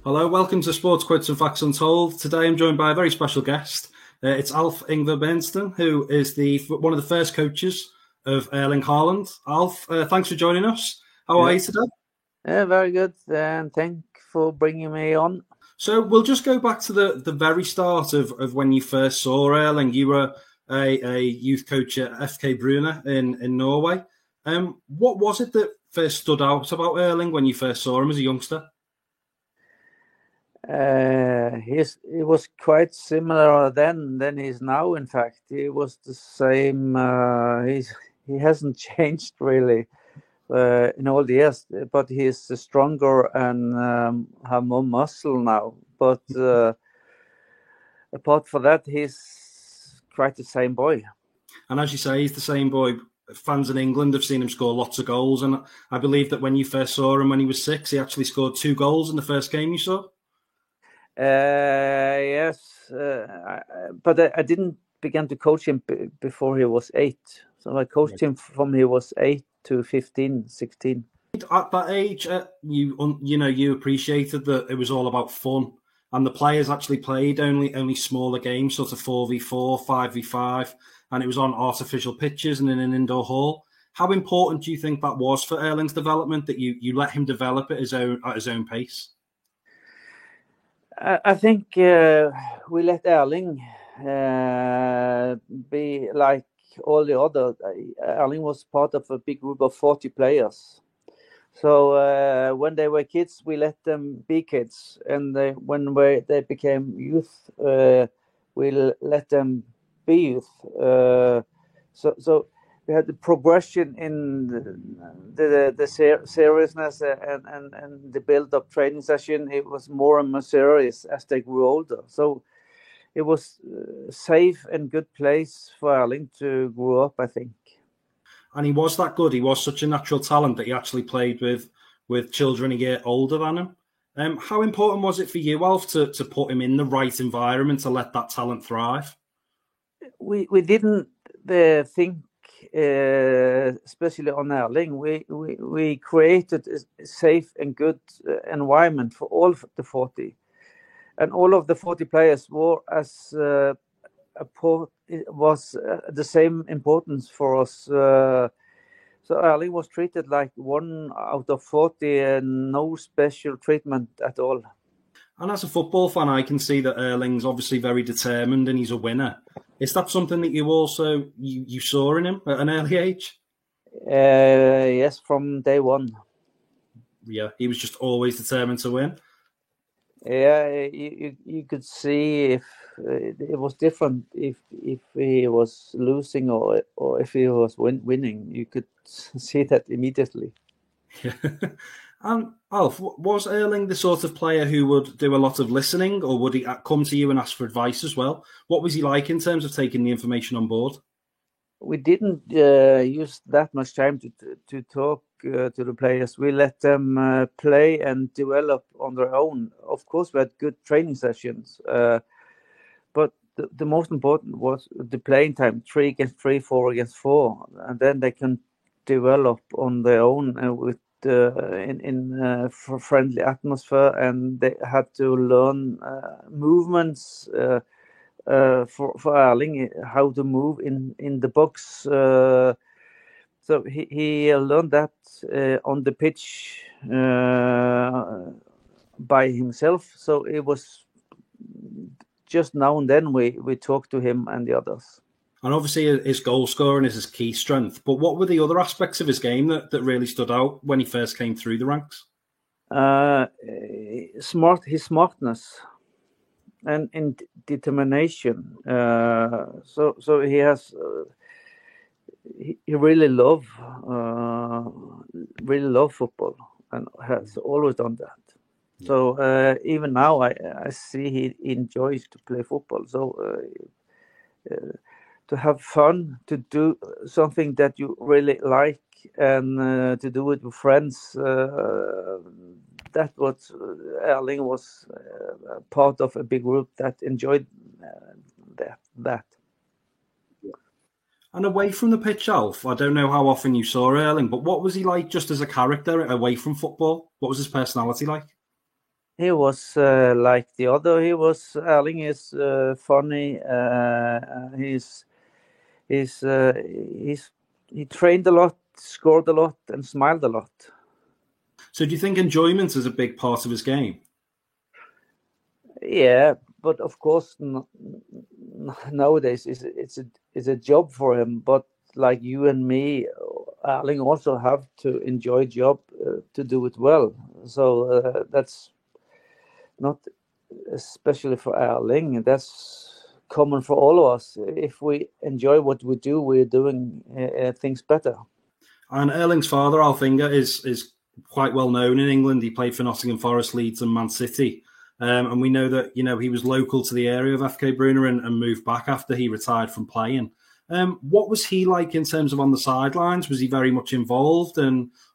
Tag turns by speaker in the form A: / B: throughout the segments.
A: Hello, welcome to Sports Quotes and Facts Untold. Today I'm joined by a very special guest. It's Alf Ingvar Bernsten, who is one of the first coaches of Erling Haaland. Alf, thanks for joining us. How are you today?
B: Yeah, very good, and thank for bringing me on.
A: So we'll just go back to the very start of when you first saw Erling. You were a youth coach at FK Brune in Norway. What was it that first stood out about Erling when you first saw him as a youngster?
B: He was quite similar then than he is now. In fact, he was the same. He hasn't changed really in all the years, but he's stronger and have more muscle now. But apart from that, he's quite the same boy.
A: And as you say, he's the same boy. Fans in England have seen him score lots of goals. And I believe that when you first saw him when he was 6, he actually scored 2 goals in the first game you saw.
B: Yes, but I didn't begin to coach him before he was 8. So I coached him from he was 8 to 15, 16.
A: At that age, you appreciated that it was all about fun, and the players actually played only smaller games, sort of 4v4, 5v5, and it was on artificial pitches and in an indoor hall. How important do you think that was for Erling's development, that you let him develop at his own pace?
B: I think we let Erling be like all the other. Erling was part of a big group of 40 players. So when they were kids, we let them be kids, and when they became youth, we let them be youth. So we had the progression in the seriousness and the build-up training session. It was more and more serious as they grew older. So it was a safe and good place for Erling to grow up, I think.
A: And he was that good. He was such a natural talent that he actually played with children a year older than him. How important was it for you, Alf, to put him in the right environment to let that talent thrive?
B: We didn't think, especially on Erling. We created a safe and good environment for all the 40, and all of the 40 players were as was the same importance for us. So Erling was treated like 1 out of 40 and no special treatment at all.
A: And as a football fan, I can see that Erling's obviously very determined and he's a winner. Is that something that you also you saw in him at an early age?
B: Yes, from day one.
A: Yeah, he was just always determined to win.
B: Yeah, you could see if it was different if he was losing or if he was winning. You could see that immediately.
A: Yeah. And Alf, was Erling the sort of player who would do a lot of listening, or would he come to you and ask for advice as well? What was he like in terms of taking the information on board?
B: We didn't use that much time to talk to the players. We let them play and develop on their own. Of course, we had good training sessions, but the most important was the playing time: 3 against 3, 4 against 4, and then they can develop on their own with in friendly atmosphere, and they had to learn movements. For Erling, how to move in the box. So he learned that on the pitch by himself. So it was just now and then we talked to him and the others.
A: And obviously his goal scoring is his key strength. But what were the other aspects of his game that really stood out when he first came through the ranks?
B: His smartness and determination. So he has he really love football and has always done that. Yeah. So even now I see he enjoys to play football. So to have fun, to do something that you really like, and to do it with friends. That what Erling was part of a big group that enjoyed that.
A: And away from the pitch, Alf, I don't know how often you saw Erling, but what was he like just as a character away from football? What was his personality like?
B: He was like the other. Erling is funny. He's he trained a lot, scored a lot, and smiled a lot.
A: So do you think enjoyment is a big part of his game?
B: Yeah, but of course nowadays it's a job for him. But like you and me, Erling also have to enjoy job to do it well. So that's not especially for Erling. That's common for all of us. If we enjoy what we do, we're doing things better.
A: And Erling's father, Alf-Inge, is quite well known in England. He played for Nottingham Forest, Leeds, and Man City. And we know that he was local to the area of FK Brunner and moved back after he retired from playing. What was he like in terms of on the sidelines? Was he very much involved,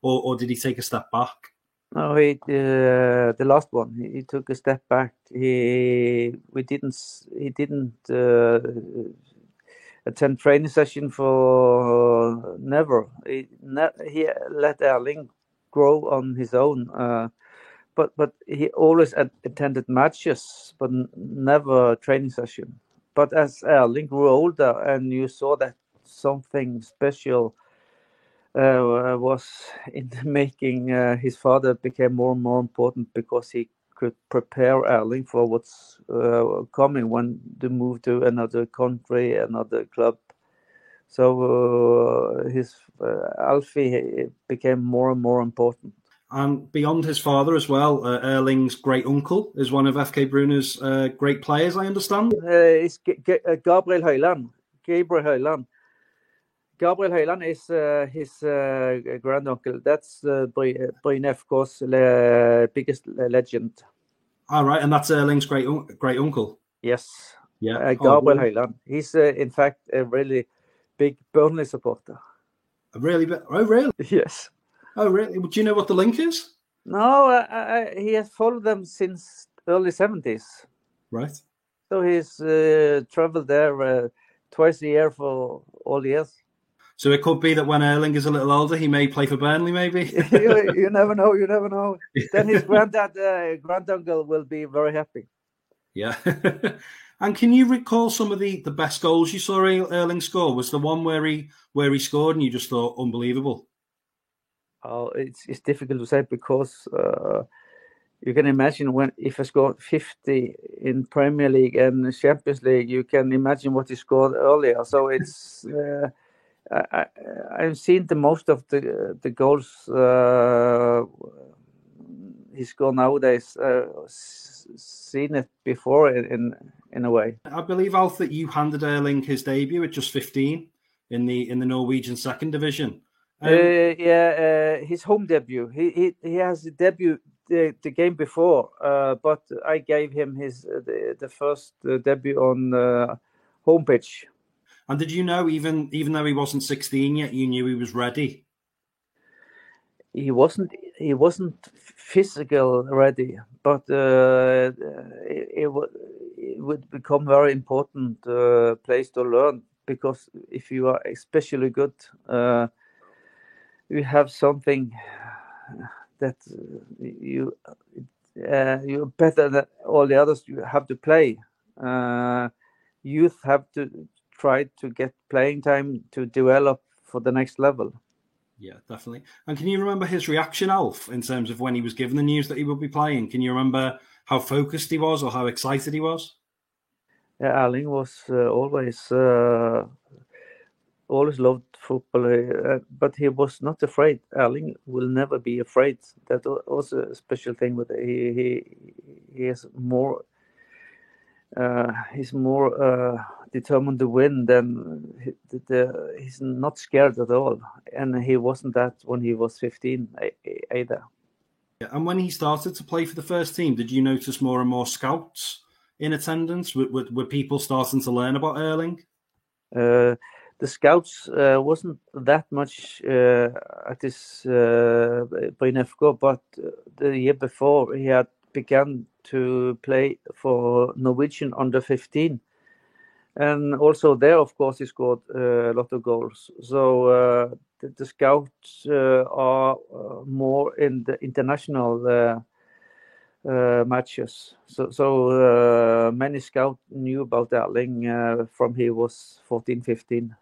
A: or did he take a step back?
B: No, the last one. He took a step back. He didn't attend training session for never. He let Erling grow on his own. But he always attended matches, but never training session. But as Erling grew older, and you saw that something special was in the making, his father became more and more important because he could prepare Erling for what's coming when they move to another country, another club. So his Alfie became more and more important.
A: And beyond his father as well, Erling's great uncle is one of FK Brunner's great players, I understand.
B: It's Gabriel Høyland. Gabriel Høyland is his granduncle. That's Bryne FK's biggest legend.
A: All right, and that's Erling's great uncle.
B: Yes.
A: Yeah,
B: Gabriel Høyland. He's in fact a really big Burnley supporter.
A: Really? Oh, really?
B: Yes.
A: Oh, really? Do you know what the link is?
B: No, he has followed them since early 70s.
A: Right.
B: So he's traveled there twice a year for all the years.
A: So it could be that when Erling is a little older, he may play for Burnley, maybe?
B: you never know, you never know. Then his granduncle will be very happy.
A: Yeah. And can you recall some of the best goals you saw Erling score? Was the one where he scored and you just thought unbelievable?
B: Oh, it's difficult to say because you can imagine if I scored 50 in Premier League and Champions League, you can imagine what he scored earlier. So it's I've seen the most of the goals he scored nowadays. Seen it before in a way.
A: I believe, Alf, that you handed Erling his debut at just 15 in the Norwegian second division.
B: His home debut. He has a debut the game before, but I gave him the first debut on home pitch.
A: And did you know, even though he wasn't 16 yet, you knew he was ready?
B: He wasn't physical ready, but it would become very important place to learn, because if you are especially good, you have something that you're better than all the others. You have to play. Youth have to try to get playing time to develop for the next level.
A: Yeah, definitely. And can you remember his reaction, Alf, in terms of when he was given the news that he would be playing? Can you remember how focused he was or how excited he was?
B: Yeah, Erling was always loved football, but he was not afraid. Erling will never be afraid. That was a special thing with he is more. He's more determined to win than he's not scared at all, and he wasn't that when he was 15 either.
A: Yeah, and when he started to play for the first team, did you notice more and more scouts in attendance? Were people starting to learn about Erling?
B: The scouts wasn't that much at this Bryne FK, but the year before he had begun to play for Norwegian under 15, and also there, of course, he scored a lot of goals. So the scouts are more in the international matches. So many scouts knew about Erling from he was 14, 15.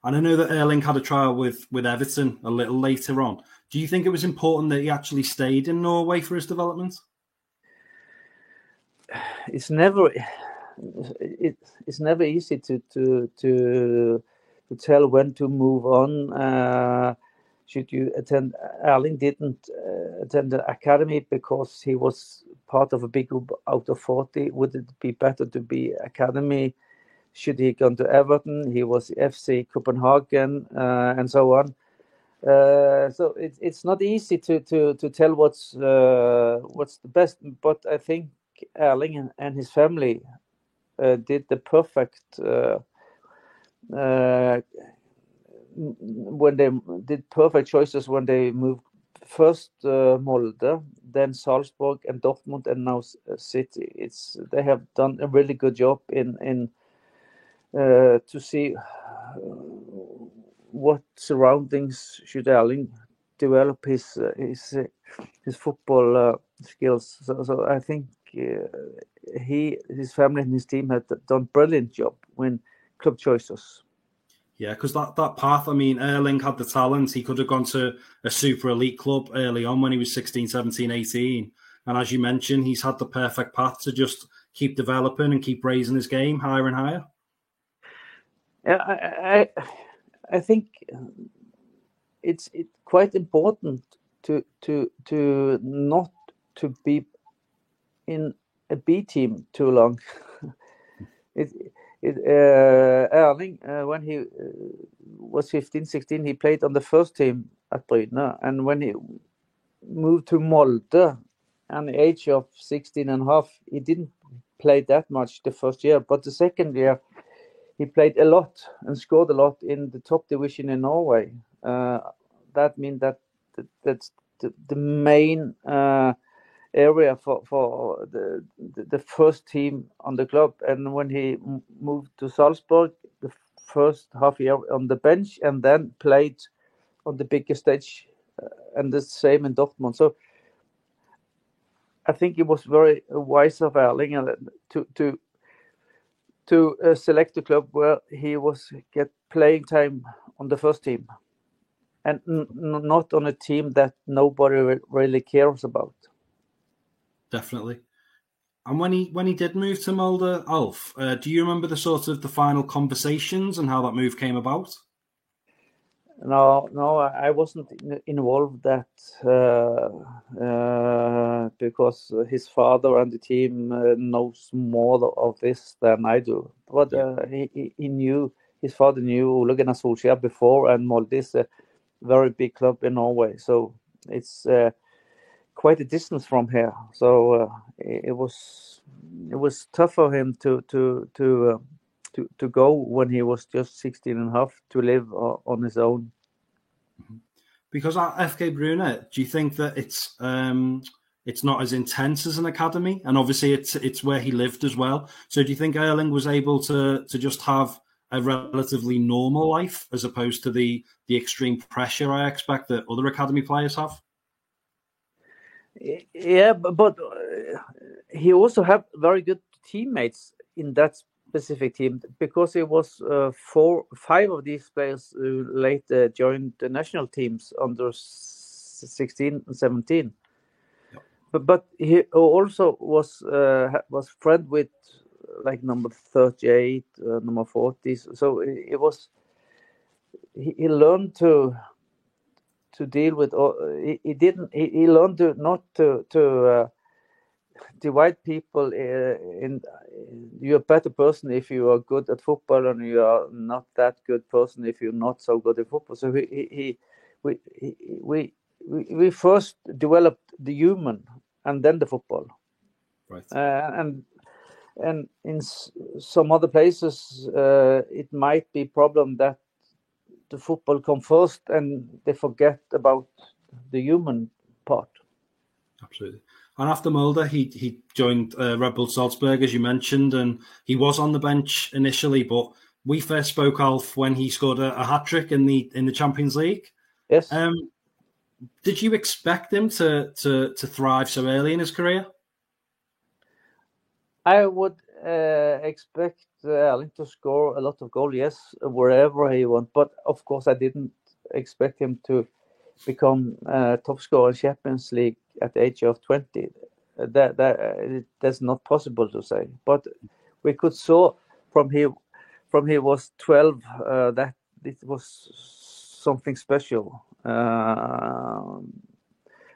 A: And I know that Erling had a trial with Everton a little later on. Do you think it was important that he actually stayed in Norway for his development?
B: It's never easy to tell when to move on. Should you attend? Erling didn't attend the academy because he was part of a big group out of 40. Would it be better to be academy? Should he gone to Everton? He was FC Copenhagen and so on. So it's not easy to tell what's the best. But I think Erling and his family did the perfect when they did perfect choices when they moved first Molde, then Salzburg and Dortmund, and now City. They have done a really good job in to see what surroundings should Erling develop his football skills. So I think his family and his team had done brilliant job when club choices.
A: Yeah, because that path, I mean, Erling had the talent. He could have gone to a super elite club early on when he was 16, 17, 18. And as you mentioned, he's had the perfect path to just keep developing and keep raising his game higher and higher.
B: Yeah, I think it's quite important to not to be in a B team too long. Erling, when he was 15, 16, he played on the first team at Bryne. And when he moved to Molde at the age of 16 and a half, he didn't play that much the first year. But the second year, he played a lot and scored a lot in the top division in Norway. That means that's the main area for the first team on the club. And when he moved to Salzburg, the first half year on the bench, and then played on the biggest stage, and the same in Dortmund. So I think it was very wise of Erling to select a club where he was get playing time on the first team, and not on a team that nobody really cares about.
A: Definitely. And when he did move to Molde, Alf, do you remember the final conversations and how that move came about?
B: No, I wasn't involved that because his father and the team knows more of this than I do. But he knew, his father knew Ole Gunnar Solskjær before, and Molde is a very big club in Norway, so it's quite a distance from here. So it was tough for him to go when he was just 16 and a half to live on his own.
A: Because at FK Brune, do you think that it's not as intense as an academy? And obviously it's where he lived as well. So do you think Erling was able to just have a relatively normal life as opposed to the extreme pressure I expect that other academy players have?
B: Yeah, but he also had very good teammates in that specific team, because it was 5 of these players who later joined the national teams under 16 and 17. Yep. But he also was friend with like number 38, number 40. So it was he learned to deal with. He learned to not to divide people in. You're a better person if you are good at football, and you are not that good person if you're not so good at football. So we first developed the human and then the football.
A: Right.
B: And in some other places, it might be problem that the football come first and they forget about the human part.
A: Absolutely. And after Molde, he joined Red Bull Salzburg, as you mentioned, and he was on the bench initially. But we first spoke, Alf, when he scored a hat-trick in the Champions League.
B: Yes.
A: Did you expect him to thrive so early in his career?
B: I would expect Erling to score a lot of goals, yes, wherever he wants. But of course, I didn't expect him to become top scorer in Champions League at the age of 20. That's not possible to say. But we could saw from he was 12 that it was something special.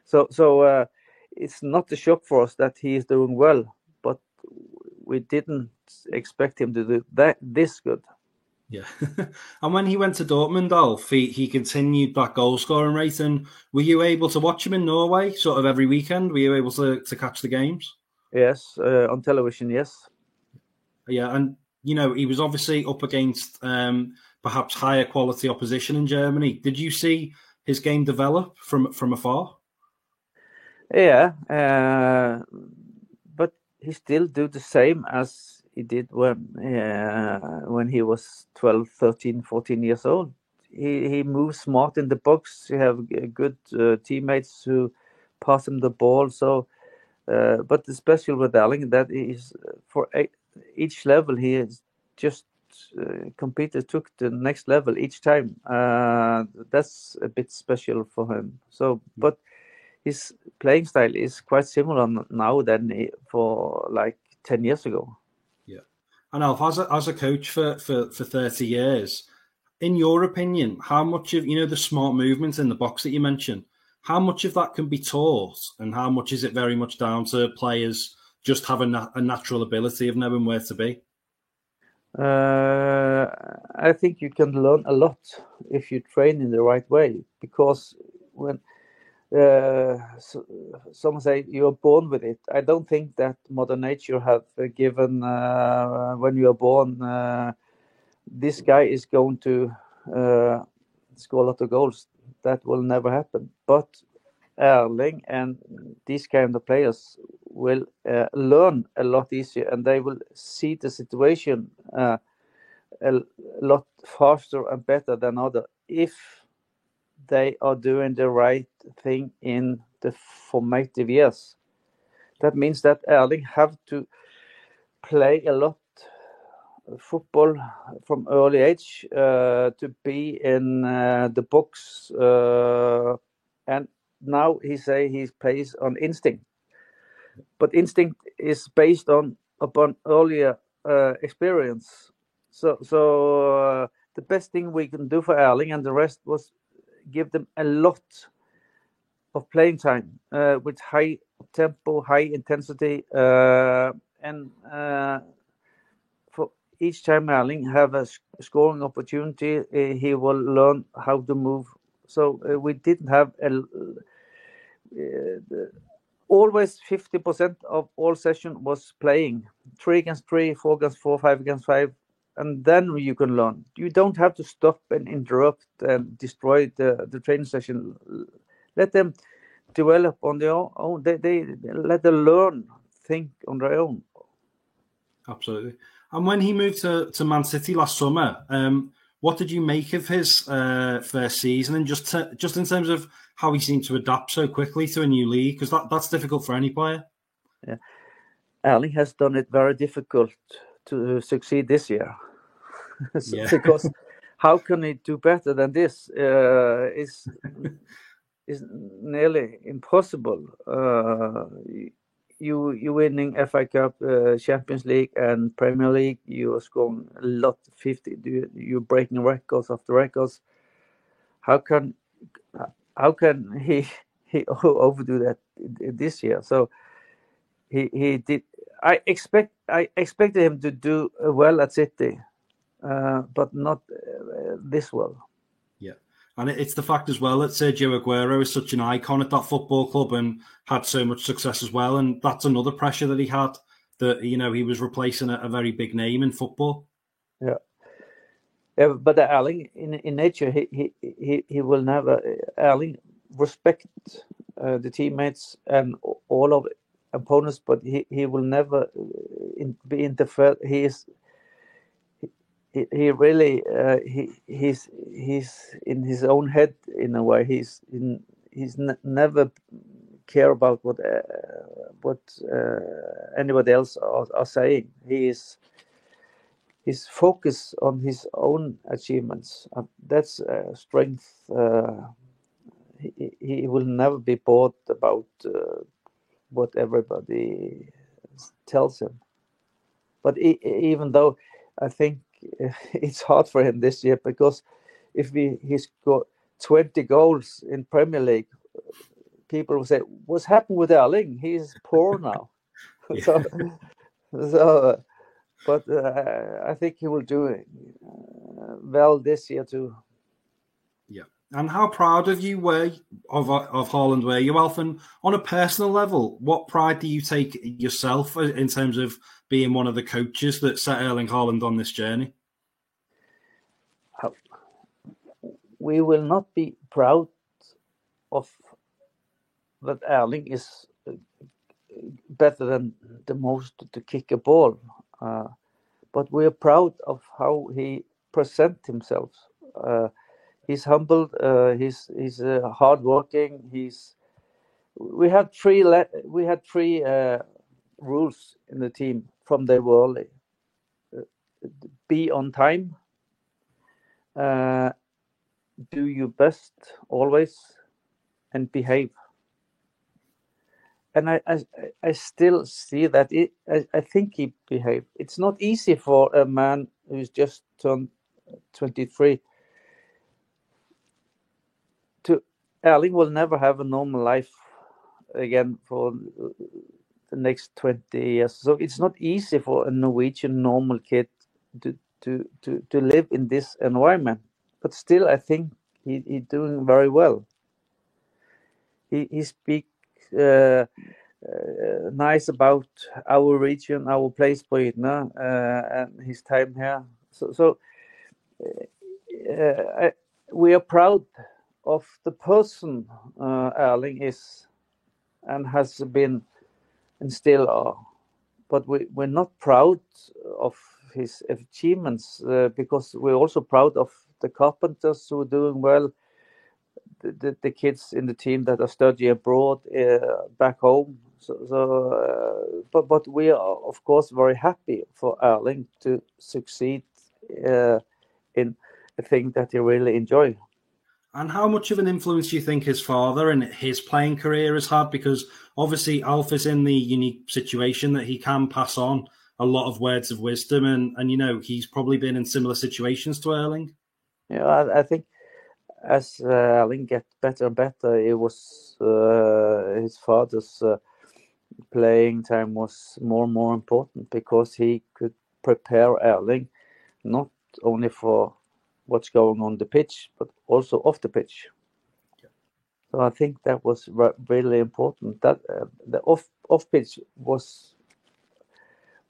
B: So it's not a shock for us that he is doing well, but we didn't expect him to do this good.
A: Yeah. And when he went to Dortmund, Alf, he continued that goal scoring rate. And were you able to watch him in Norway sort of every weekend? Were you able to catch the games?
B: Yes, on television, yes.
A: Yeah. And, he was obviously up against perhaps higher quality opposition in Germany. Did you see his game develop from afar?
B: Yeah, but he still do the same as he did when he was 12, 13, 14 years old. He moves smart in the box. He have good teammates who pass him the ball. So, but the special with Erling that is for each level he is just competed took the next level each time. That's a bit special for him. So, but his playing style is quite similar now than for like 10 years ago.
A: Yeah. And Alf, as a coach for 30 years, in your opinion, how much of, the smart movement in the box that you mentioned, how much of that can be taught and how much is it very much down to players just having a natural ability of knowing where to be?
B: I think you can learn a lot if you train in the right way, because when some say you are born with it. I don't think that Mother Nature have given when you are born, this guy is going to score a lot of goals. That will never happen. But Erling and these kind of players will learn a lot easier, and they will see the situation a lot faster and better than other if they are doing the right thing in the formative years. That means that Erling have to play a lot of football from early age to be in the box, and now he plays on instinct, but instinct is based upon earlier experience. So the best thing we can do for Erling and the rest was give them a lot of playing time with high tempo, high intensity, and for each time Erling have a scoring opportunity, he will learn how to move. So we didn't have always 50% of all session was playing 3 against 3, 4 against 4, 5 against 5. And then you can learn. You don't have to stop and interrupt and destroy the training session. Let them develop on their own. They let them learn, think on their own.
A: Absolutely. And when he moved to Man City last summer, what did you make of his first season? And just in terms of how he seemed to adapt so quickly to a new league, because that's difficult for any player.
B: Yeah, Erling has done it very difficult to succeed this year. Because how can he do better than this? Is nearly impossible. You winning FA Cup, Champions League, and Premier League. You are scoring a lot, 50. You're breaking records after records. How can he overdo that this year? So he did. I expected him to do well at City. But not this well.
A: Yeah. And it's the fact as well that Sergio Aguero is such an icon at that football club and had so much success as well. And that's another pressure that he had, that, he was replacing a very big name in football.
B: Yeah. But Erling, in nature, he will never, Erling respect the teammates and all of opponents, but he will never be interfered. He really he's in his own head in a way. He's never care about what what anybody else are saying. He's focused on his own achievements. That's strength. He will never be bored about what everybody tells him. But even though I think it's hard for him this year, because if he's got 20 goals in Premier League, people will say, "What's happened with Erling? He's poor now."
A: Yeah.
B: But I think he will do well this year too.
A: Yeah. And how proud of you were of Haaland were you, Alf? And on a personal level, what pride do you take yourself in terms of being one of the coaches that set Erling Haaland on this journey?
B: We will not be proud of that Erling is better than the most to kick a ball, but we are proud of how he presents himself. He's humble. He's hardworking. We had three rules in the team from the early. Be on time. Do your best always, and behave. And I still see that I think he behaved. It's not easy for a man who's just turned 23. Erling will never have a normal life again for the next 20 years. So it's not easy for a Norwegian normal kid to live in this environment. But still, I think he's doing very well. He speaks nice about our region, our place, Bryne, and his time here. So we are proud of the person Erling is and has been and still are. But we're not proud of his achievements because we're also proud of the carpenters who are doing well, the kids in the team that are studying abroad back home. But we are, of course, very happy for Erling to succeed in a thing that he really enjoys.
A: And how much of an influence do you think his father and his playing career has had? Because obviously Alf is in the unique situation that he can pass on a lot of words of wisdom, and you know, he's probably been in similar situations to Erling.
B: Yeah, I think as Erling gets better and better, it was his father's playing time was more and more important because he could prepare Erling not only for what's going on the pitch, but also off the pitch. Yeah. So I think that was really important. That the off pitch was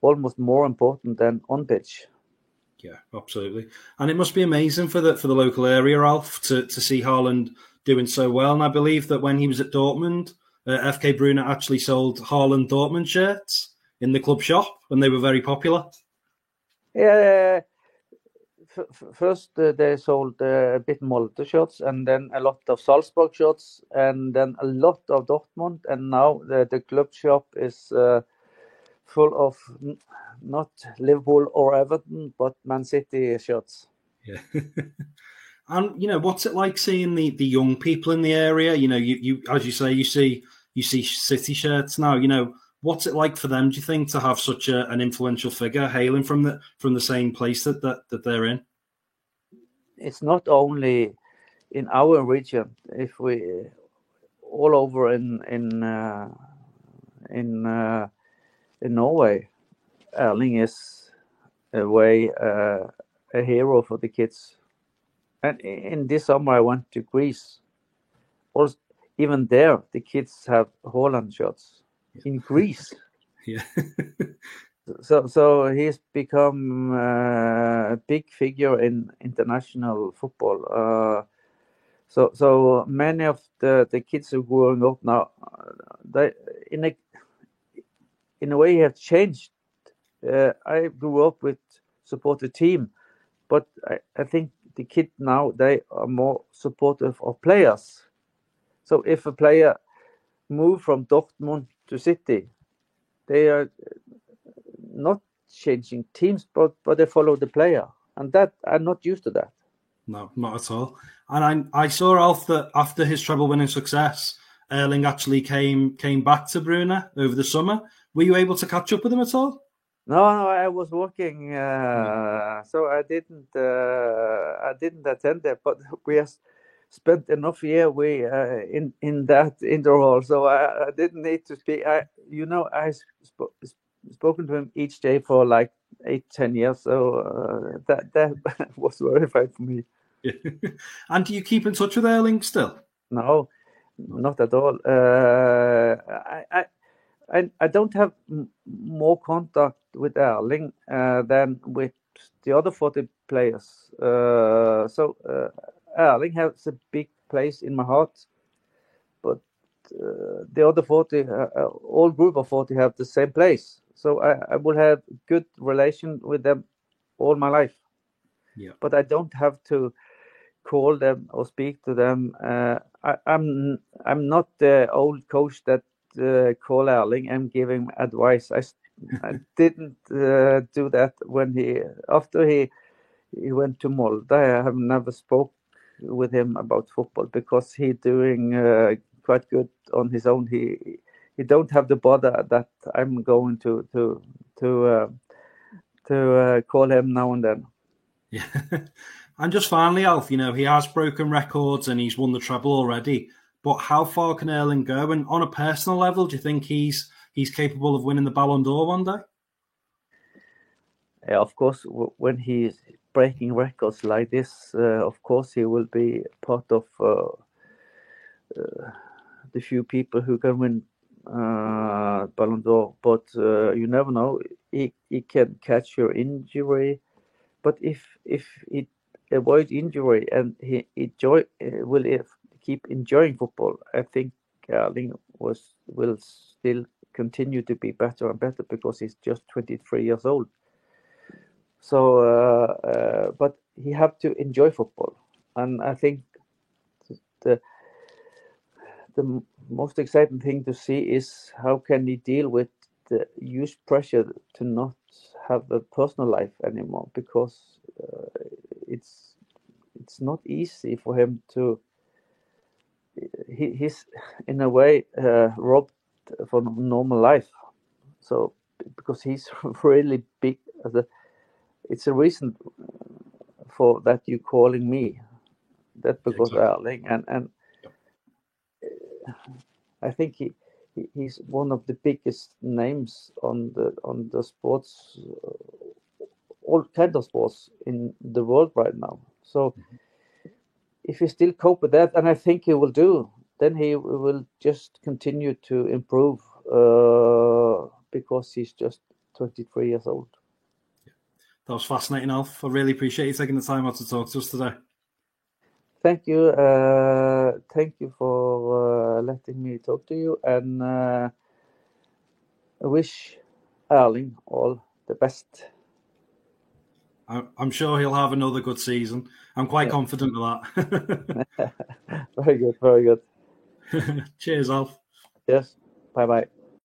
B: almost more important than on pitch.
A: Yeah, absolutely. And it must be amazing for the local area, Alf, to see Haaland doing so well. And I believe that when he was at Dortmund, FK Brune actually sold Haaland Dortmund shirts in the club shop, and they were very popular.
B: Yeah. First, they sold a bit Molde shirts, and then a lot of Salzburg shirts, and then a lot of Dortmund. And now the club shop is full of not Liverpool or Everton, but Man City shirts.
A: Yeah. And you know, what's it like seeing the young people in the area? You know, you as you say, you see City shirts now. You know, what's it like for them? Do you think to have such an influential figure hailing from the same place that they're in?
B: It's not only in our region. If we all over in Norway, Erling is a hero for the kids. And in this summer, I went to Greece. Also, even there, the kids have Haaland shirts in Greece.
A: Yeah.
B: So he's become a big figure in international football. So many of the kids who are growing up now, they in a way have changed. I grew up with support the team, but I think the kids now, they are more supportive of players. So if a player move from Dortmund to City, they are not changing teams, but they follow the player, and that I'm not used to that.
A: No, not at all. And I saw, Alf, that after his treble-winning success, Erling actually came back to Brune over the summer. Were you able to catch up with him at all?
B: No, I was working, so I didn't attend that. But we have spent enough year in that interval, so I didn't need to speak. I spoken to him each day for like 8-10 years, so that was very fine for me.
A: And do you keep in touch with Erling still?
B: No, not at all. I don't have more contact with Erling than with the other 40 players. So Erling has a big place in my heart, but the other 40, all group of 40 have the same place. So I will have good relation with them all my life.
A: Yeah.
B: But I don't have to call them or speak to them. I'm not the old coach that call Erling and give him advice. I didn't do that after he went to Molde. I have never spoke with him about football because he doing quite good on his own. He don't have the bother that I'm going to call him now and then.
A: Yeah. And just finally, Alf, he has broken records and he's won the treble already. But how far can Erling go? And on a personal level, do you think he's capable of winning the Ballon d'Or one day?
B: Yeah, of course, when he's breaking records like this, of course he will be part of the few people who can win Ballon d'Or. But you never know. He can catch your injury. But if he avoid injury and he will keep enjoying football, I think Erling will still continue to be better and better because he's just 23 years old. So, but he have to enjoy football, and I think the most exciting thing to see is how can he deal with the huge pressure to not have a personal life anymore, because it's not easy for him to. He's in a way robbed from normal life. So because he's really big, it's a reason for that you calling me. That because Erling and I think he's one of the biggest names on the sports, all kinds of sports in the world right now. So if he still cope with that, and I think he will do, then he will just continue to improve because he's just 23 years old.
A: That was fascinating, Alf. I really appreciate you taking the time out to talk to us today.
B: Thank you. Thank you for letting me talk to you, and I wish Erling all the best.
A: I'm sure he'll have another good season. I'm quite confident of that.
B: Very good. Very good.
A: Cheers, Alf.
B: Yes. Bye-bye.